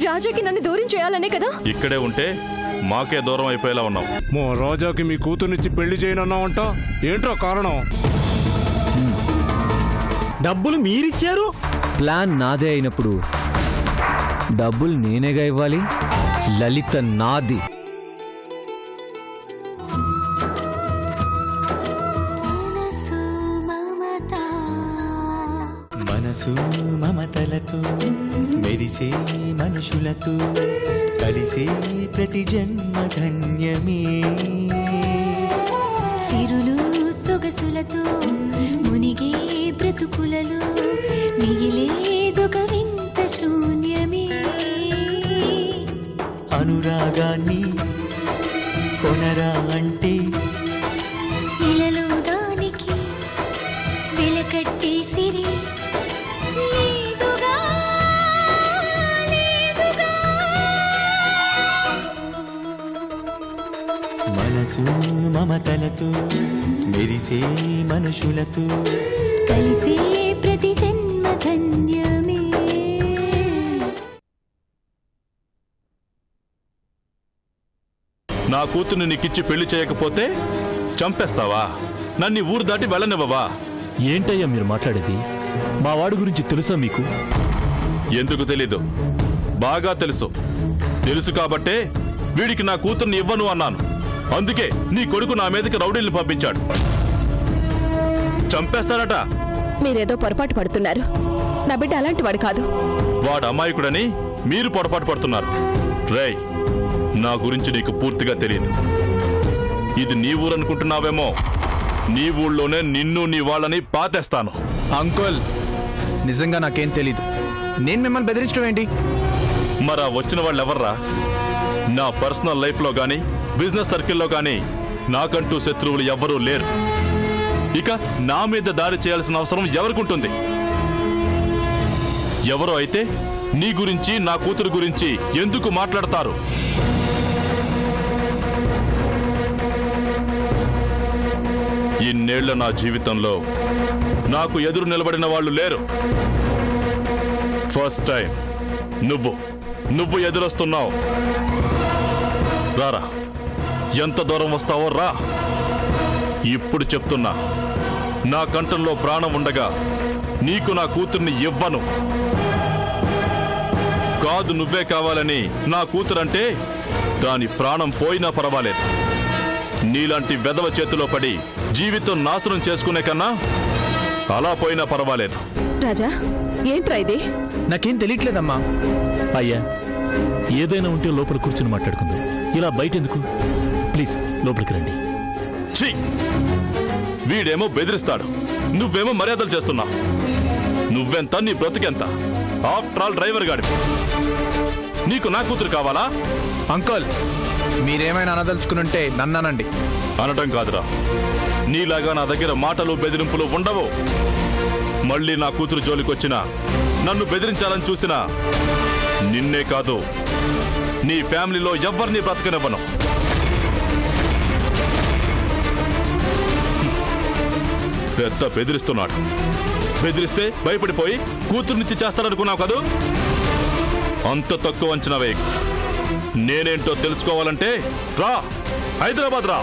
రాజాకి నన్ను దూరం చేయాలనే కదా? ఇక్కడే ఉంటే మాకే దూరం అయిపోయేలా ఉన్నావు. మా రాజాకి మీ కూతురునిచ్చి పెళ్లి చేయనన్నావంట, ఏంట్రా కారణం? డబ్బులు మీరిచ్చారు. ప్లాన్ నాదే అయినప్పుడు డబ్బులు నేనేగా ఇవ్వాలి. లలిత నాది. మనసు మమతలతో మెరిసే మనుషులతో కలిసే ప్రతి జన్మ ధన్యమే. సిరులు సొగసులతో మునిగే బ్రతుకులలో మిగిలేదొక వింత శూన్యమే. అనురాగాన్ని కొనరా అంటే ఇలలో దానికి వెలకట్టే సిరి లేదుగా, లేదుగా. మనసు మమతలతో మెరిసే మనుషులతో కలిసే ప్రతి జన్మ ధన్యమే. నా కూతుర్ని నీకిచ్చి పెళ్లి చేయకపోతే చంపేస్తావా? నన్ను ఊరు దాటి వెళ్ళనివ్వవా? ఏంటయ్యా మీరు మాట్లాడేది? మా వాడి గురించి తెలుసా మీకు? ఎందుకు తెలీదు? బాగా తెలుసు. తెలుసు కాబట్టే వీడికి నా కూతుర్ని ఇవ్వను అన్నాను. అందుకే నీ కొడుకు నా మీదకి రౌడీల్ని పంపించాడు. చంపేస్తాడట. మీరేదో పొరపాటు పడుతున్నారు. నా బిడ్డ అలాంటి వాడు కాదు. వాడు అమాయకుడని మీరు పొరపాటు పడుతున్నారు. రేయ్, నా గురించి నీకు పూర్తిగా తెలియదు. ఇది నీ ఊరనుకుంటున్నావేమో. నీ ఊళ్ళోనే నిన్ను నీ వాళ్ళని పాతేస్తాను. అంకుల్, నిజంగా నాకేం తెలీదు. నేను మిమ్మల్ని బెదిరించడం ఏంటి? మరా వచ్చిన వాళ్ళు ఎవర్రా? నా పర్సనల్ లైఫ్లో గానీ బిజినెస్ సర్కిల్లో గానీ నాకంటూ శత్రువులు ఎవ్వరూ లేరు. ఇక నా మీద దాడి చేయాల్సిన అవసరం ఎవరికుంటుంది? ఎవరో అయితే నీ గురించి నా కూతురు గురించి ఎందుకు మాట్లాడతారు? ఇన్నేళ్ల నా జీవితంలో నాకు ఎదురు నిలబడిన వాళ్ళు లేరు. ఫస్ట్ టైం నువ్వు ఎదురొస్తున్నావు. రారా, ఎంత దూరం వస్తావో రా. ఇప్పుడు చెప్తున్నా, నా కంఠంలో ప్రాణం ఉండగా నీకు నా కూతుర్ని ఇవ్వను. కాదు, నువ్వే కావాలని నా కూతురంటే దాని ప్రాణం పోయినా పర్వాలేదు. నీలాంటి వెధవ చేతిలో పడి జీవితం నాశనం చేసుకునే కన్నా అలా పోయినా పర్వాలేదు. రాజా, ఏంట్రా ఇది? నాకేం తెలియట్లేదమ్మా. అయ్యా, ఏదైనా ఉంటే లోపల కూర్చుని మాట్లాడుకుందాం. ఇలా బయట ఎందుకు? ప్లీజ్ లోపలికి రండి. ఛీ! వీడేమో బెదిరిస్తాడు, నువ్వేమో మర్యాదలు చేస్తున్నావు. నువ్వెంత, నీ బ్రతుకెంత? ఆఫ్టర్ ఆల్ డ్రైవర్ గాడి. నీకు నా కూతురు కావాలా? అంకుల్, మీరేమైనా అనదలుచుకునుంటే నన్నానండి. అనటం కాదురా, నీలాగా నా దగ్గర మాటలు బెదిరింపులు ఉండవు. మళ్ళీ నా కూతురు జోలికొచ్చినా, నన్ను బెదిరించాలని చూసినా నిన్నే కాదు, నీ ఫ్యామిలీలో ఎవ్వరిని బ్రతకనివ్వను. పెద్ద బెదిరిస్తున్నాడు. బెదిరిస్తే భయపడిపోయి కూతురునిచ్చి చేస్తాడనుకున్నావు కదూ? అంత తక్కువ అంచనా వేయకు. నేనేంటో తెలుసుకోవాలంటే రా, హైదరాబాద్ రా.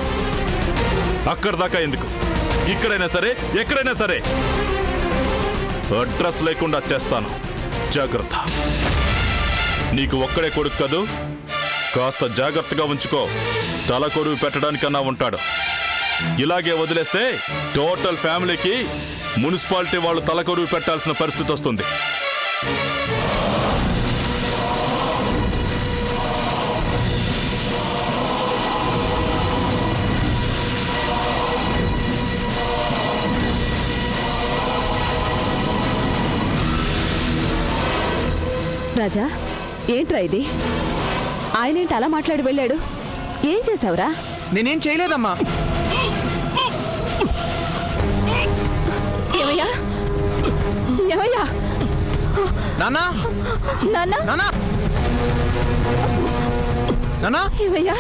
అక్కడ దాకా ఎందుకు, ఇక్కడైనా సరే ఎక్కడైనా సరే అడ్రస్ లేకుండా చేస్తాను. జాగ్రత్త. నీకు ఒక్కడే కొడుకు కదూ, కాస్త జాగ్రత్తగా ఉంచుకో. తల కొరువు పెట్టడానికన్నా ఉంటాడు. ఇలాగే వదిలేస్తే టోటల్ ఫ్యామిలీకి మున్సిపాలిటీ వాళ్ళు తల కొరువు పెట్టాల్సిన పరిస్థితి వస్తుంది. రాజా, ఏంట్రా ఇది? ఆయనేంటి అలా మాట్లాడి వెళ్ళాడు? ఏం చేశావురా? నేనేం చేయలేదమ్మా. ఏమయ్యా? ఏమయ్యా? నాన్నా, నాన్న, నాన్నా, నాన్నా, ఏమయ్యా?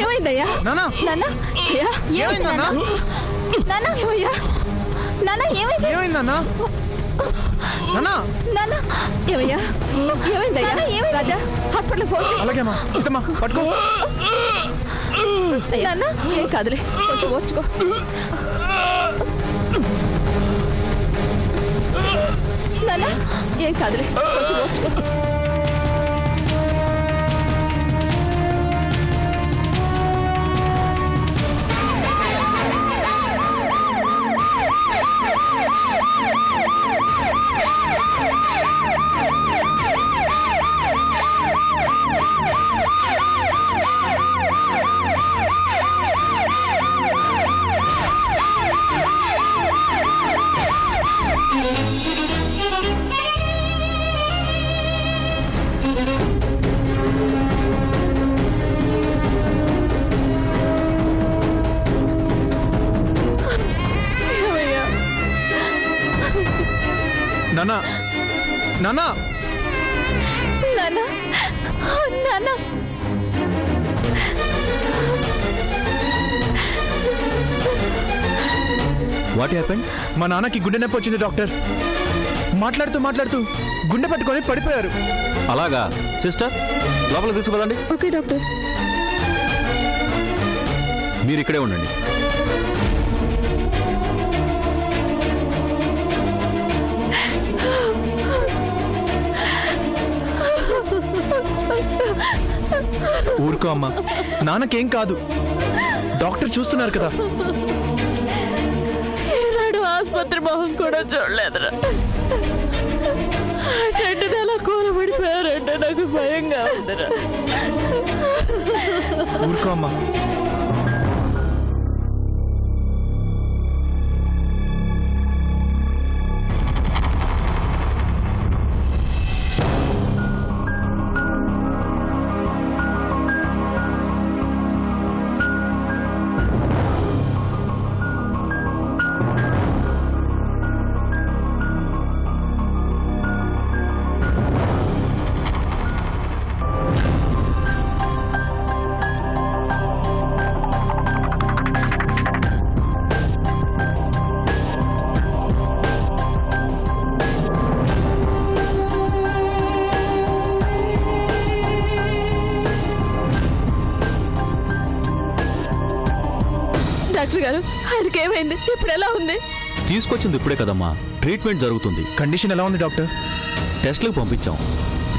ఏమైందయ్యా? నాన్నా, నాన్న, అయ్యా, ఏమైంది నాన్న? నాన్న, ఏమయ్యా? నాన్న, ఏమైంది? ఏమైంది నాన్నా? నాన్నా, నాన్న, ఏమయ్యా? ఏమైందయ్యా? రాజా హాస్పిటల్ ఫోన్ చేయి. అలాగే అమ్మా. ఇదమ్మా పట్టుకో. నాన్న ఏం కాదులే, కొంచెం ఓర్చుకో. నాన్న ఏం కాదులే, కొంచెం ఓర్చుకో. నానా నానా నాన్న నాన్న వాట్ హ్యాపెండ్? మా నాన్నకి గుండె నొప్పి వచ్చింది డాక్టర్. మాట్లాడుతూ గుండె పట్టుకొని పడిపోయారు. అలాగా సిస్టర్, లోపల తీసుకుపోదండి. Okay doctor. మీరు ఇక్కడే ఉండండి. ఊరుకో అమ్మా, నాన్నకేం కాదు. డాక్టర్ చూస్తున్నారు కదా. ఈనాడు ఆసుపత్రి మొహం కూడా చూడలేదురా. అలా కూలబడిపోయారంటే నాకు భయంగా ఉందిరా. ఊరుకో అమ్మా. డాక్టర్ గారు, ఆయనకి ఏమైంది? ఇప్పుడు ఎలా ఉంది? తీసుకొచ్చింది ఇప్పుడే కదమ్మా, ట్రీట్మెంట్ జరుగుతుంది. కండిషన్ ఎలా ఉంది డాక్టర్? టెస్ట్లకు పంపించాం,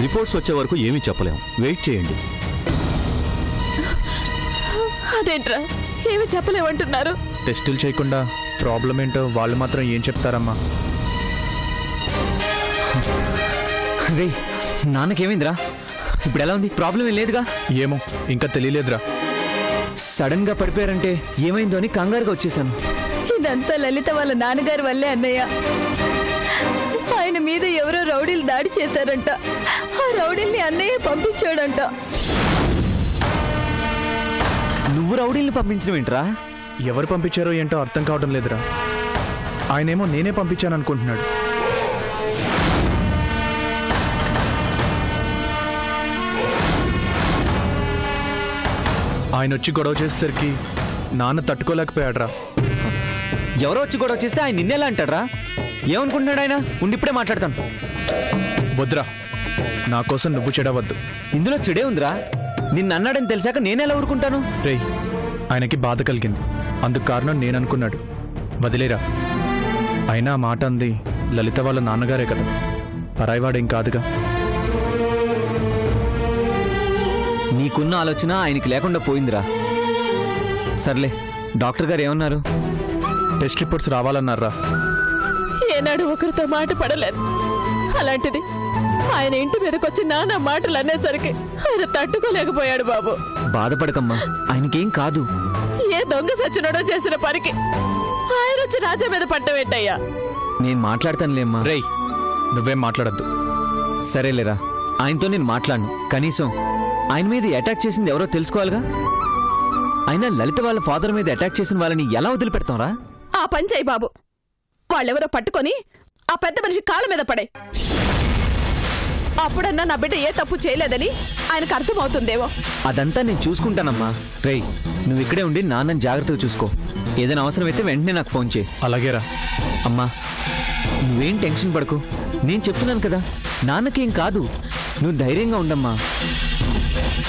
రిపోర్ట్స్ వచ్చే వరకు ఏమీ చెప్పలేం. వెయిట్ చేయండి. అదేంట్రా ఏమి చెప్పలేమంటున్నారు? టెస్టులు చేయకుండా ప్రాబ్లం ఏంటో వాళ్ళు మాత్రం ఏం చెప్తారమ్మా? రే, నాన్నకేమైందిరా? ఇప్పుడు ఎలా ఉంది? ప్రాబ్లం ఏం లేదుగా? ఏమో, ఇంకా తెలియలేదురా. సడన్ గా పడిపోయారంటే ఏమైందో అని కంగారుగా వచ్చేసాను. ఇదంతా లలిత వాళ్ళ నాన్నగారి వల్లే అన్నయ్య. ఆయన మీద ఎవరో రౌడీలు దాడి చేశారంట. ఆ రౌడీల్ని అన్నయ్య పంపించాడంట. నువ్వు రౌడీల్ని పంపించడం ఏంట్రా? ఎవరు పంపించారో ఏంటో అర్థం కావడం లేదురా. ఆయనేమో నేనే పంపించాను అనుకుంటున్నాడు. ఆయన వచ్చి గొడవ చేసేసరికి నాన్న తట్టుకోలేకపోయాడ్రా. ఎవరో వచ్చి గొడవ చేస్తే ఆయన నిన్నెలా అంటాడ్రా? ఏమనుకుంటున్నాడు ఆయన? ఉండి ఇప్పుడే మాట్లాడతాను. వద్దురా, నా కోసం నువ్వు చెడవద్దు. ఇందులో చెడే ఉందిరా. నిన్ను అన్నాడని తెలిసాక నేనెలా ఊరుకుంటాను? రేయ్, ఆయనకి బాధ కలిగింది, అందుకు కారణం నేననుకున్నాడు. వదిలేరా. అయినా ఆ మాట అంది లలిత వాళ్ళ నాన్నగారే కదా, పరాయివాడేం కాదుగా. నీకున్న ఆలోచన ఆయనకి లేకుండా పోయిందిరా. సర్లే, డాక్టర్ గారు ఏమన్నారు? టెస్ట్ రిపోర్ట్స్ రావాలన్నారా. ఏనాడు ఒకరితో మాట పడలేదు. అలాంటిది ఆయన ఇంటి మీదకి వచ్చి నాన్న మాటలు అనేసరికి ఆయన తట్టుకోలేకపోయాడు బాబు. బాధపడకమ్మా, ఆయనకేం కాదు. ఏ దొంగ సచ్చినోడో చేసిన పనికి ఆయన వచ్చి రాజా మీద పట్టవేంటయ్యా? నేను మాట్లాడతానులేమ్మా. రేయ్, నువ్వేం మాట్లాడద్దు. సరేలేరా, ఆయనతో నేను మాట్లాడను. కనీసం ఆయన మీద అటాక్ చేసింది ఎవరో తెలుసుకోవాలిగా. అయినా లలిత వాళ్ళ ఫాదర్ మీద అటాక్ చేసిన వాళ్ళని ఎలా వదిలిపెడతాంరా? ఆ పని చేయి బాబు. వాళ్ళెవరో పట్టుకొని ఆ పెద్ద మనిషి కాళ్ళ మీద పడే. అప్పుడన్నా నా బిడ్డ ఏ తప్పు చేయలేదని ఆయనకు అర్థమవుతుందేమో. అదంతా నేను చూసుకుంటానమ్మా. రేయ్, నువ్వు ఇక్కడే ఉండి నాన్నని జాగ్రత్తగా చూసుకో. ఏదైనా అవసరమైతే వెంటనే నాకు ఫోన్ చేయి. అలాగేరా. అమ్మా, నువ్వేం టెన్షన్ పడకు. నేను చెప్తున్నాను కదా, నాన్నకేం కాదు. నువ్వు ధైర్యంగా ఉండమ్మా.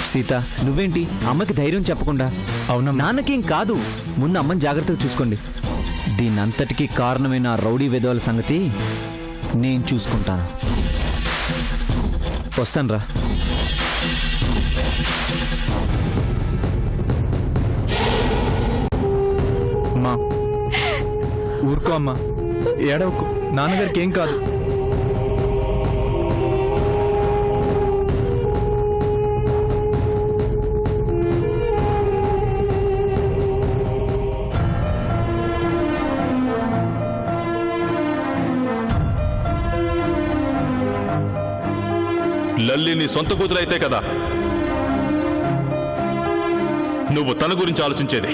సీత, నువ్వేంటి అమ్మకి ధైర్యం చెప్పకుండా? అవునా? నాన్నకేం కాదు, ముందు అమ్మని జాగ్రత్తగా చూసుకోండి. దీనంతటికీ కారణమైన రౌడీ వెధవల సంగతి నేను చూసుకుంటాను. వస్తానురా. అమ్మా ఊరుకో అమ్మా, ఏడవకు. నాన్నగారికి ఏం కాదు. లల్లి నీ సొంత కూతురైతే కదా నువ్వు తన గురించి ఆలోచించేది.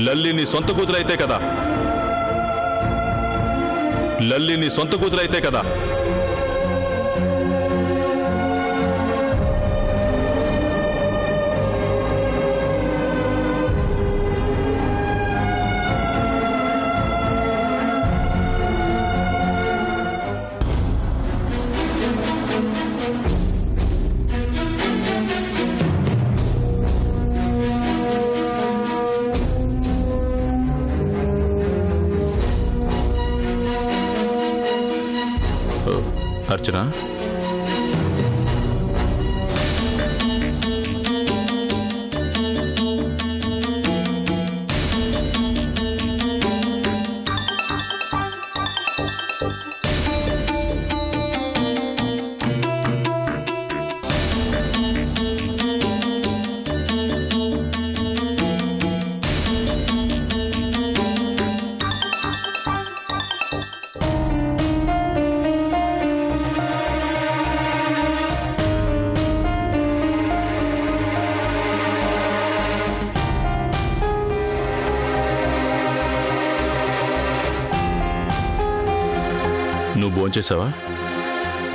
లల్లి నీ సొంత కూతురైతే కదా లల్లి నీ సొంత కూతురైతే కదా అర్చన, నువ్వు భోంచేసావా?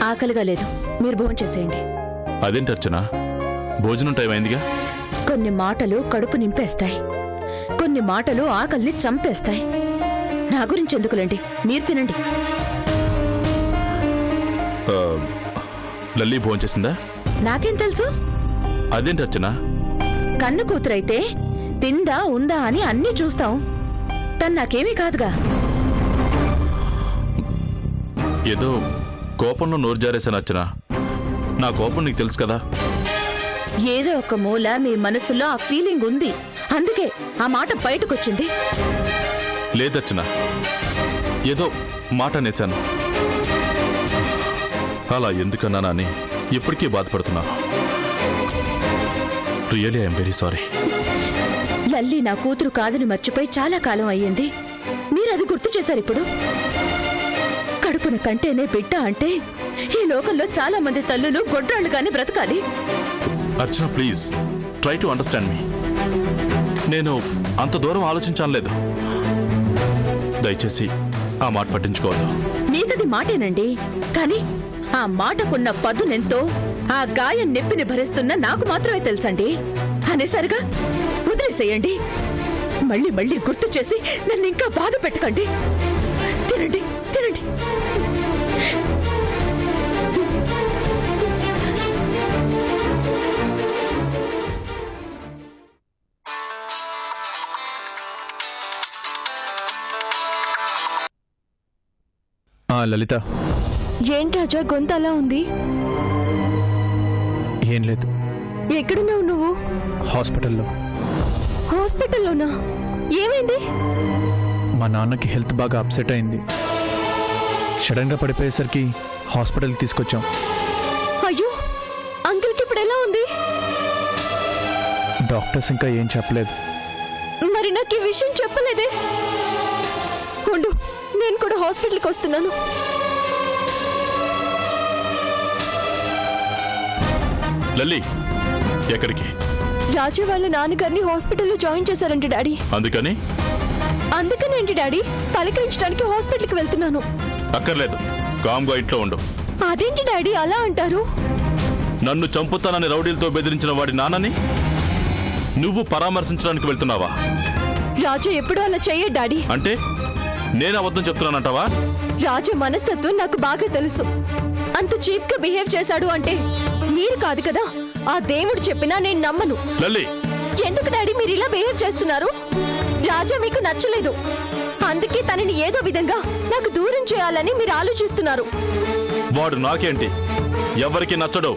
ఆకలిగా లేదు, మీరు భోంచేసేయండి. అదేంటి అర్చన, భోజనం టైం అయిందిగా. కొన్ని మాటలు కడుపు నింపేస్తాయి, కొన్ని మాటలు ఆకలిని చంపేస్తాయి. నా గురించి ఎందుకులేండి, మీరు తినండి. లల్లి భోంచేసిందా? నాకేం తెలుసు? అదేంటి అర్చన, కన్ను కూతురైతే తిందా ఉందా అని అన్నీ చూస్తాం. తను నాకేమీ కాదుగా. ఏదో కోపంలో నోరు జారేశాను అర్చన. నా కోపం నీకు తెలుసు కదా. ఏదో ఒక మూల మీ మనసులో ఆ ఫీలింగ్ ఉంది, అందుకే ఆ మాట బయటకొచ్చింది. లేదర్చన, ఏదో మాట అనేశాను. అలా ఎందుకన్నానని ఇప్పటికీ బాధపడుతున్నాను. Really I'm very sorry. Lalli నా కూతురు కాదని మర్చిపోయి చాలా కాలం అయ్యింది. మీరు అది గుర్తు చేశారు ఇప్పుడు. కడుపున కంటేనే బిడ్డ అంటే ఈ లోకంలో చాలా మంది తల్లులు గొడ్రాళ్ళుగానే బ్రతకాలి. అర్చన ప్లీజ్ ట్రై టు అండర్స్టాండ్ మీ. నేను అంత దూరం ఆలోచించలేదు. దయచేసి ఆ మాట పట్టించుకోవద్దు. నీకది మాటేనండి, కానీ ఆ మాటకున్న పదునెంతో, ఆ గాయం నొప్పిని భరిస్తున్న నాకు మాత్రమే తెలుసండి. అనేసరిగా వదిలేసేయండి. మళ్ళీ మళ్ళీ గుర్తు చేసి నన్ను ఇంకా బాధ పెట్టకండి. తినండి తినండి. లలిత, ఏంటి రాజా గొంతు అలా ఉంది? ఏం లేదు. ఎక్కడున్నావు నువ్వు? హాస్పిటల్లో. హాస్పిటల్లోనా? ఏమైంది? మా నాన్నకి హెల్త్ బాగా అప్సెట్ అయింది. సడన్గా పడిపోయేసరికి హాస్పిటల్కి తీసుకొచ్చాం. అయ్యో, అంకుల్కి ఇప్పుడు ఎలా ఉంది? డాక్టర్స్ ఇంకా ఏం చెప్పలేదు. మరి నాకు ఈ విషయం చెప్పలేదే? ఉండు, నేను కూడా హాస్పిటల్కి వస్తున్నాను. లల్లి, ఎక్కడికి? రాజు వాళ్ళ నాన్నగారిని హాస్పిటల్లో జాయిన్ చేశారంట డాడీ. అందుకనేంటి డాడీ, పలకరించడానికి హాస్పిటల్కి వెళ్తున్నాను. అక్కర్లేదు, కామ్గా ఇంట్లో ఉండు. అదేంటి డాడీ అలా అంటారు? నన్ను చంపుతానని రౌడీలతో బెదిరించిన వాడి నాన్నని నువ్వు పరామర్శించడానికి వెళ్తున్నావా? రాజు ఎప్పుడూ అలా చెయ్యడు డాడీ. అంటే నేను అబద్ధం చెప్తున్నానంటావా? రాజు మనస్తత్వం నాకు బాగా తెలుసు. అంత చీప్ గా బిహేవ్ చేశాడు అంటే మీరు కాదు కదా, ఆ దేవుడు చెప్పినా నేను నమ్మను. లల్లి, ఎందుకు డాడీ మీరు ఇలా బిహేవ్ చేస్తున్నారు? రాజా మీకు నచ్చలేదు, అందుకే తనని ఏదో విధంగా నాకు దూరం చేయాలని మీరు ఆలోచిస్తున్నారు. వాడు నాకేంటి, ఎవరికి నచ్చడు.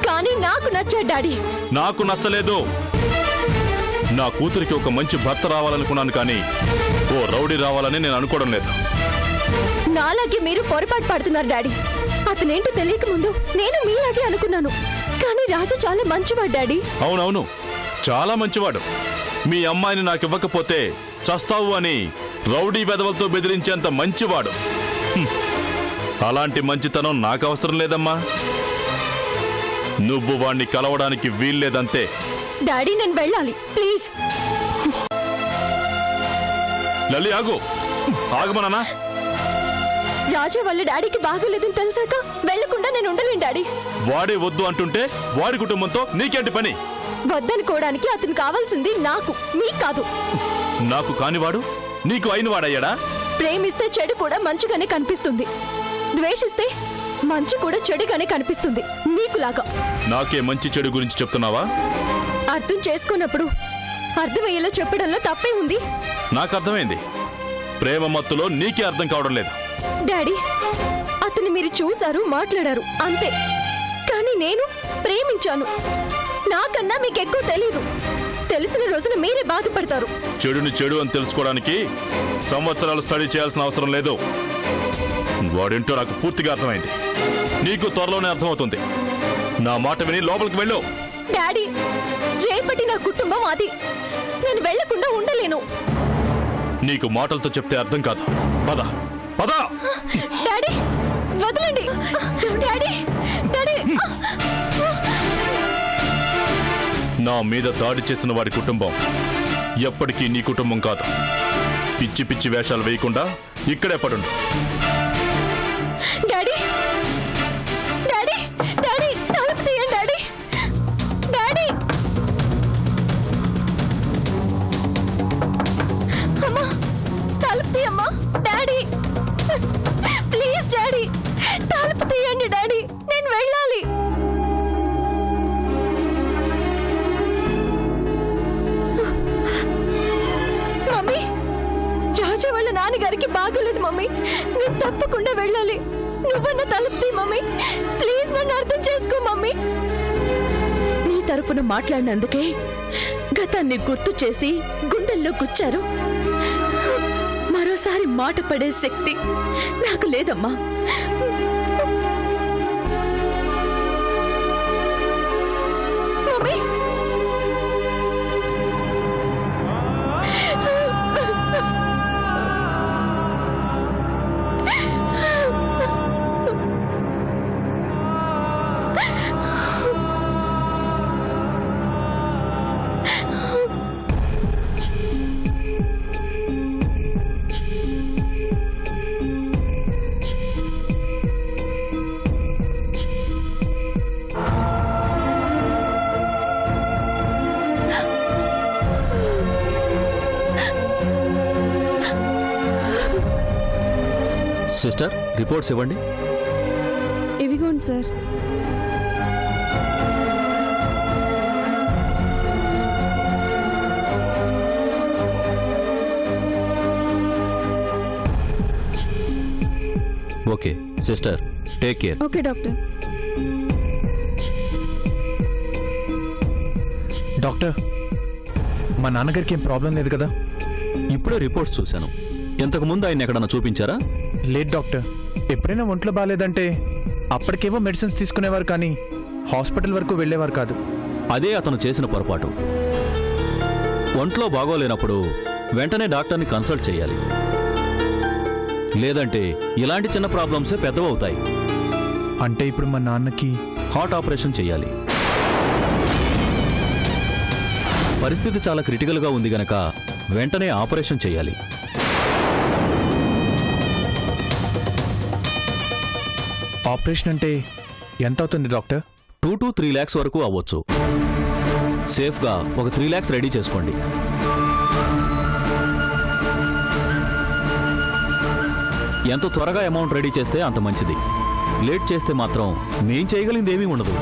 కానీ నాకు నచ్చాడు డాడీ. నాకు నచ్చలేదు. నా కూతురికి ఒక మంచి భర్త రావాలనుకున్నాను, కానీ ఓ రౌడీ రావాలని నేను అనుకోవడం లేదు. నాలాగే మీరు పొరపాటు పడుతున్నారు డాడీ. అతనేంటో తెలియక ముందు నేను మీలాగే అనుకున్నాను, కానీ రాజా చాలా మంచివాడు డాడీ. అవునవును, చాలా మంచివాడు. మీ అమ్మాయిని నాకు ఇవ్వకపోతే చస్తావు అని రౌడీ వెధవలతో బెదిరించేంత మంచివాడు. అలాంటి మంచితనం నాకు అవసరం లేదమ్మా. నువ్వు వాణ్ణి కలవడానికి వీల్లేదంతే. డాడీ నేను వెళ్ళాలి ప్లీజ్. లల్లి ఆగు, ఆగమనా? రాజా వాళ్ళ డాడీకి బాగోలేదని తెలిసాక వెళ్లకుండా నేను ఉండలేను డాడీ. వాడే వద్దు అంటుంటే వాడి కుటుంబంతో నీకేంటి పని? వద్దనుకోవడానికి అతను కావాల్సింది నాకు, మీకు కాదు. నాకు కానివాడు నీకు అయినవాడయ్యాడా? ప్రేమిస్తే చెడు కూడా మంచిగానే కనిపిస్తుంది, ద్వేషిస్తే మంచి కూడా చెడుగానే కనిపిస్తుంది మీకులాగా. నాకే మంచి చెడు గురించి చెప్తున్నావా? అర్థం చేసుకున్నప్పుడు అర్థమయ్యేలా చెప్పడంలో తప్పే ఉంది. నాకు అర్థమైంది. ప్రేమ మత్తులో నీకే అర్థం కావడం లేదు. డాడీ, అతన్ని మీరు చూశారు, మాట్లాడారు అంతే, కానీ నేను ప్రేమించాను. నాకన్నా మీకు ఎక్కువ తెలీదు. తెలిసిన రోజున మీరే బాధపడతారు. చెడుని చెడు అని తెలుసుకోవడానికి సంవత్సరాలు స్టడీ చేయాల్సిన అవసరం లేదు. వాడేంటో నాకు పూర్తిగా అర్థమైంది. నీకు త్వరలోనే అర్థమవుతుంది. నా మాట విని లోపలికి వెళ్ళు. డాడీ, రేపటి నా కుటుంబం అది, నేను వెళ్లకుండా ఉండలేను. నీకు మాటలతో చెప్తే అర్థం కాదు. పద పద. డాడీ వదలండి. డాడీ డాడీ, నా మీద దాడి చేసిన వాడి కుటుంబం ఎప్పటికీ నీ కుటుంబం కాదు. పిచ్చి పిచ్చి వేషాలు వేయకుండా ఇక్కడే పడుండు. డాడీ డాడీ డాడీ, తలుపు తీయండి డాడీ. డాడీ, అమ్మా తలుపు తీయమ్మా. డాడీ ప్లీజ్ డాడీ, తలుపు తీయండి డాడీ, నేను వెళ్ళాలి. మమ్మీ, రాజా వాళ్ళ నాన్నగారికి బాగోలేదు మమ్మీ, నేను తప్పకుండా వెళ్ళాలి. నువ్వన్న తలుపు తీ మమ్మీ, ప్లీజ్ నన్ను అర్థం చేసుకో మమ్మీ. నీ తరపున మాట్లాడినందుకే గతాన్ని గుర్తు చేసి గుండెల్లో గుచ్చారు. మరోసారి మాట పడే శక్తి నాకు లేదమ్మా. మమ్మీ, సిస్టర్, రిపోర్ట్స్ ఇవ్వండి. ఇవిగోండి sir. Okay sister, take care. Okay doctor. Doctor, మా నాన్నగారికి ఏం ప్రాబ్లం లేదు కదా? ఇప్పుడే రిపోర్ట్స్ చూశాను. ఇంతకుముందు ఆయన ఎక్కడన్నా చూపించారా? లేదు డాక్టర్. ఎప్పుడైనా ఒంట్లో బాగాలేదంటే అప్పటికేవో మెడిసిన్స్ తీసుకునేవారు, కానీ హాస్పిటల్ వరకు వెళ్ళేవారు కాదు. అదే అతను చేసిన పొరపాటు. ఒంట్లో బాగోలేనప్పుడు వెంటనే డాక్టర్ని కన్సల్ట్ చేయాలి. లేదంటే ఇలాంటి చిన్న ప్రాబ్లమ్సే పెద్దవవుతాయి. అంటే ఇప్పుడు మా నాన్నకి హార్ట్ ఆపరేషన్ చేయాలి. పరిస్థితి చాలా క్రిటికల్గా ఉంది గనక వెంటనే ఆపరేషన్ చేయాలి. ఆపరేషన్ అంటే ఎంత అవుతుంది డాక్టర్? 2 to 3 lakhs వరకు అవ్వచ్చు. సేఫ్గా ఒక 3 lakhs రెడీ చేసుకోండి. ఎంత త్వరగా అమౌంట్ రెడీ చేస్తే అంత మంచిది. లేట్ చేస్తే మాత్రం మేం చేయగలిగింది ఏమీ ఉండదు.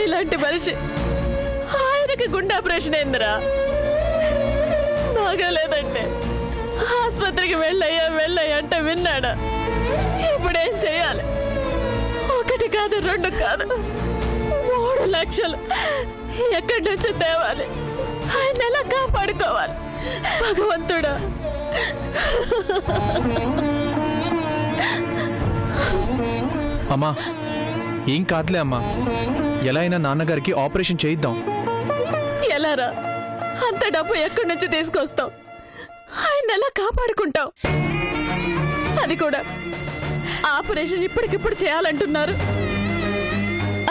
ఇలాంటి మనిషి ఆయనకి గుండె ఆపరేషన్ అయిందిరా. బాగాలేదంటే ఆసుపత్రికి వెళ్ళయ్యా అంటే విన్నాడా? ఇప్పుడేం చేయాలి? 1 కాదు 2 కాదు 3 లక్షలు ఎక్కడి నుంచి తేవాలి? ఆయన ఎలా కాపాడుకోవాలి? భగవంతుడా! అమ్మా ఏం కాదులే అమ్మా, ఎలా అయినా నాన్నగారికి ఆపరేషన్ చేయిద్దాం. ఎలారా? అంత డబ్బు ఎక్కడి నుంచి తీసుకొస్తావు? ఆయన ఎలా కాపాడుకుంటావు? అది కూడా ఆపరేషన్ ఇప్పటికిప్పుడు చేయాలంటున్నారు.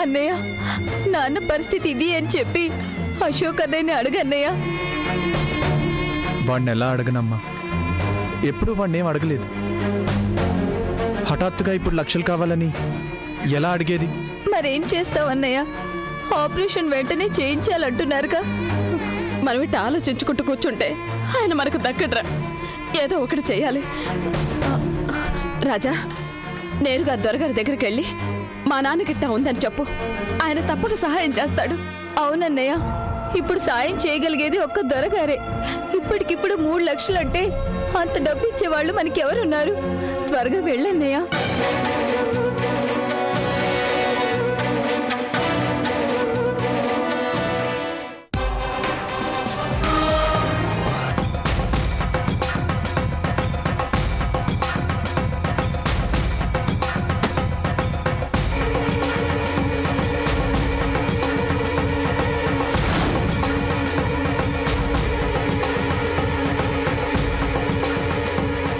అన్నయ్య, నాన్న పరిస్థితి ఇది అని చెప్పి అశోక్ అన్నయ్యని అడగన్నయ్య. వాడిని ఎలా అడగనమ్మా, ఎప్పుడు వాడిని ఏం అడగలేదు. హఠాత్తుగా ఇప్పుడు లక్షలు కావాలని ఎలా అడిగేది? మరేం చేస్తావు అన్నయ్య? ఆపరేషన్ వెంటనే చేయించాలంటున్నారుగా. మనం ఇట్లా ఆలోచించుకుంటూ కూర్చుంటే ఆయన మనకు దక్కడ్రా. ఏదో ఒకటి చెయ్యాలి. రాజా, నేరుగా దొరగారి దగ్గరికి వెళ్ళి మా నాన్నకిట్టా ఉందని చెప్పు. ఆయన తప్పక సహాయం చేస్తాడు. అవునన్నయ్య, ఇప్పుడు సాయం చేయగలిగేది ఒక్క దొరగారే. ఇప్పటికిప్పుడు 3 లక్షలంటే అంత డబ్బు ఇచ్చేవాళ్ళు మనకెవరున్నారు? త్వరగా వెళ్ళన్నయ్య.